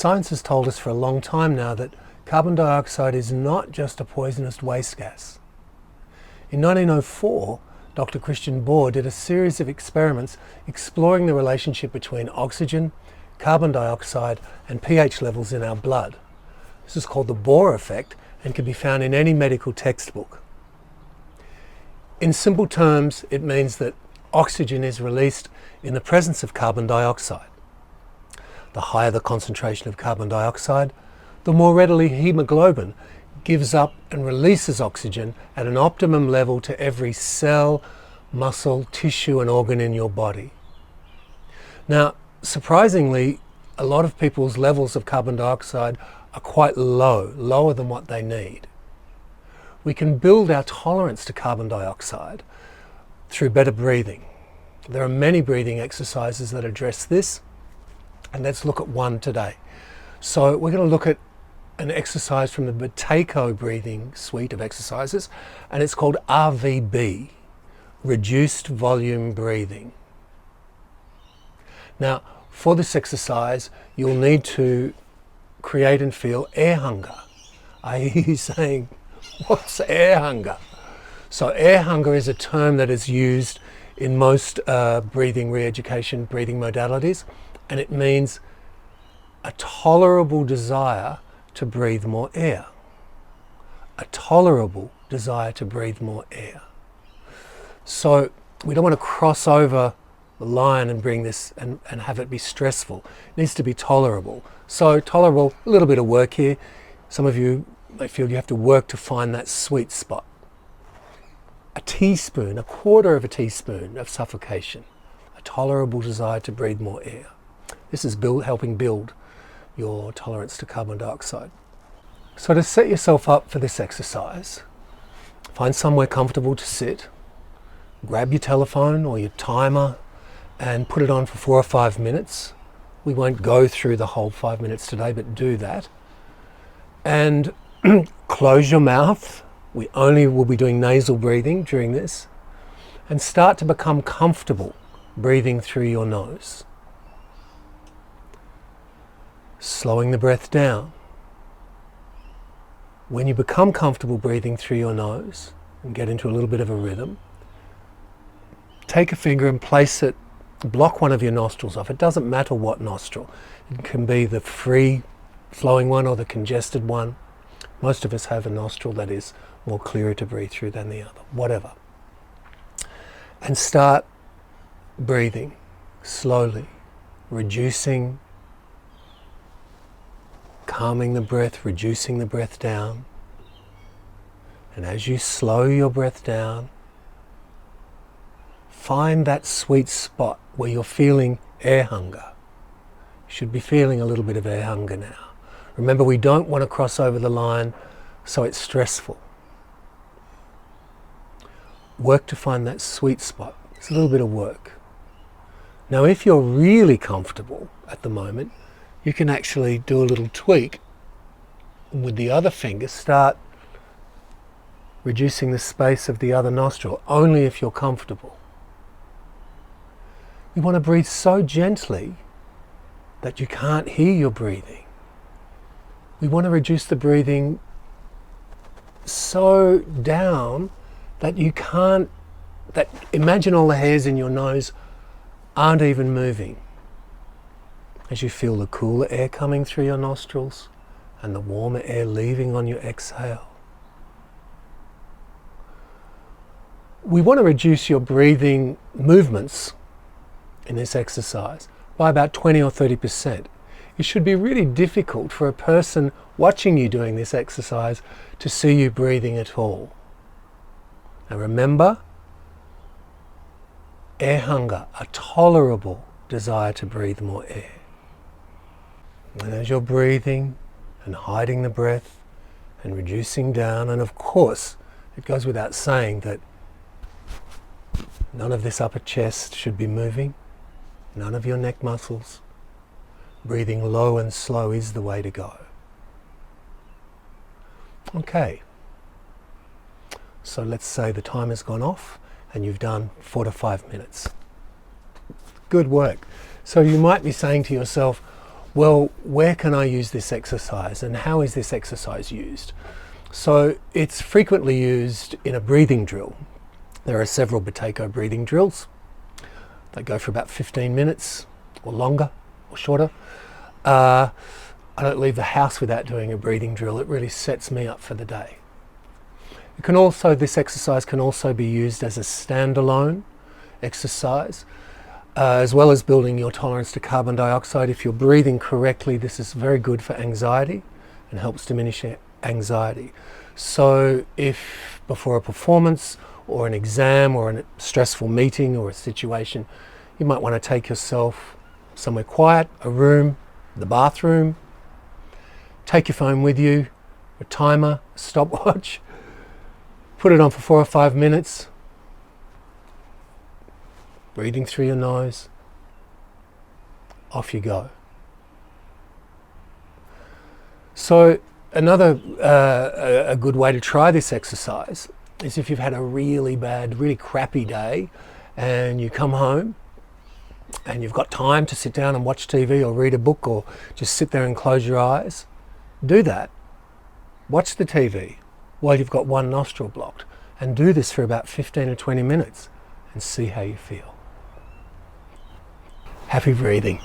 Science has told us for a long time now that carbon dioxide is not just a poisonous waste gas. In 1904, Dr. Christian Bohr did a series of experiments exploring the relationship between oxygen, carbon dioxide and pH levels in our blood. This is called the Bohr Effect and can be found in any medical textbook. In simple terms, it means that oxygen is released in the presence of carbon dioxide. The higher the concentration of carbon dioxide, the more readily hemoglobin gives up and releases oxygen at an optimum level to every cell, muscle, tissue and organ in your body. Now, surprisingly, a lot of people's levels of carbon dioxide are quite low, lower than what they need. We can build our tolerance to carbon dioxide through better breathing. There are many breathing exercises that address this, and let's look at one today. So we're going to look at an exercise from the Buteyko breathing suite of exercises, and it's called RVB, reduced volume breathing. Now, for this exercise, you'll need to create and feel air hunger. I hear you saying, what's air hunger? So air hunger is a term that is used in most breathing re-education breathing modalities, and it means a tolerable desire to breathe more air. A tolerable desire to breathe more air. So we don't want to cross over the line and bring this and have it be stressful. It needs to be tolerable. So tolerable, a little bit of work here. Some of you may feel you have to work to find that sweet spot. A teaspoon, a quarter of a teaspoon of suffocation. A tolerable desire to breathe more air. This is helping build your tolerance to carbon dioxide. So to set yourself up for this exercise, find somewhere comfortable to sit, grab your telephone or your timer and put it on for 4 or 5 minutes. We won't go through the whole 5 minutes today, but do that. And close your mouth. We only will be doing nasal breathing during this. And start to become comfortable breathing through your nose. Slowing the breath down. When you become comfortable breathing through your nose and get into a little bit of a rhythm, take a finger and place it, block one of your nostrils off. It doesn't matter what nostril. It can be the free flowing one or the congested one. Most of us have a nostril that is more clearer to breathe through than the other, whatever. And start breathing slowly, reducing, calming the breath, reducing the breath down. And as you slow your breath down, find that sweet spot where you're feeling air hunger. You should be feeling a little bit of air hunger now. Remember, we don't want to cross over the line so it's stressful. Work to find that sweet spot. It's a little bit of work. Now, if you're really comfortable at the moment, you can actually do a little tweak. With the other finger, start reducing the space of the other nostril, only if you're comfortable. You want to breathe so gently that you can't hear your breathing. We want to reduce the breathing so down that you can't, imagine all the hairs in your nose aren't even moving. As you feel the cooler air coming through your nostrils and the warmer air leaving on your exhale. We want to reduce your breathing movements in this exercise by about 20 or 30%. It should be really difficult for a person watching you doing this exercise to see you breathing at all. Now remember, air hunger, a tolerable desire to breathe more air. And as you're breathing and hiding the breath and reducing down, and of course, it goes without saying that none of this upper chest should be moving, none of your neck muscles. Breathing low and slow is the way to go. Okay, so let's say the time has gone off and you've done 4 to 5 minutes. Good work. So you might be saying to yourself, Well, where can I use this exercise and how is this exercise used? So it's frequently used in a breathing drill. There are several Buteyko breathing drills. They go for about 15 minutes or longer or shorter. I don't leave the house without doing a breathing drill. It really sets me up for the day. This exercise can also be used as a standalone exercise, as well as building your tolerance to carbon dioxide. If you're breathing correctly, this is very good for anxiety and helps diminish anxiety. So if before a performance or an exam or a stressful meeting or a situation, you might want to take yourself somewhere quiet, a room, the bathroom, take your phone with you, a timer, a stopwatch, put it on for 4 or 5 minutes, breathing through your nose, off you go. So another a good way to try this exercise is if you've had a really bad, really crappy day and you come home and you've got time to sit down and watch TV or read a book or just sit there and close your eyes. Do that. Watch the TV while you've got one nostril blocked and do this for about 15 or 20 minutes and see how you feel. Happy breathing.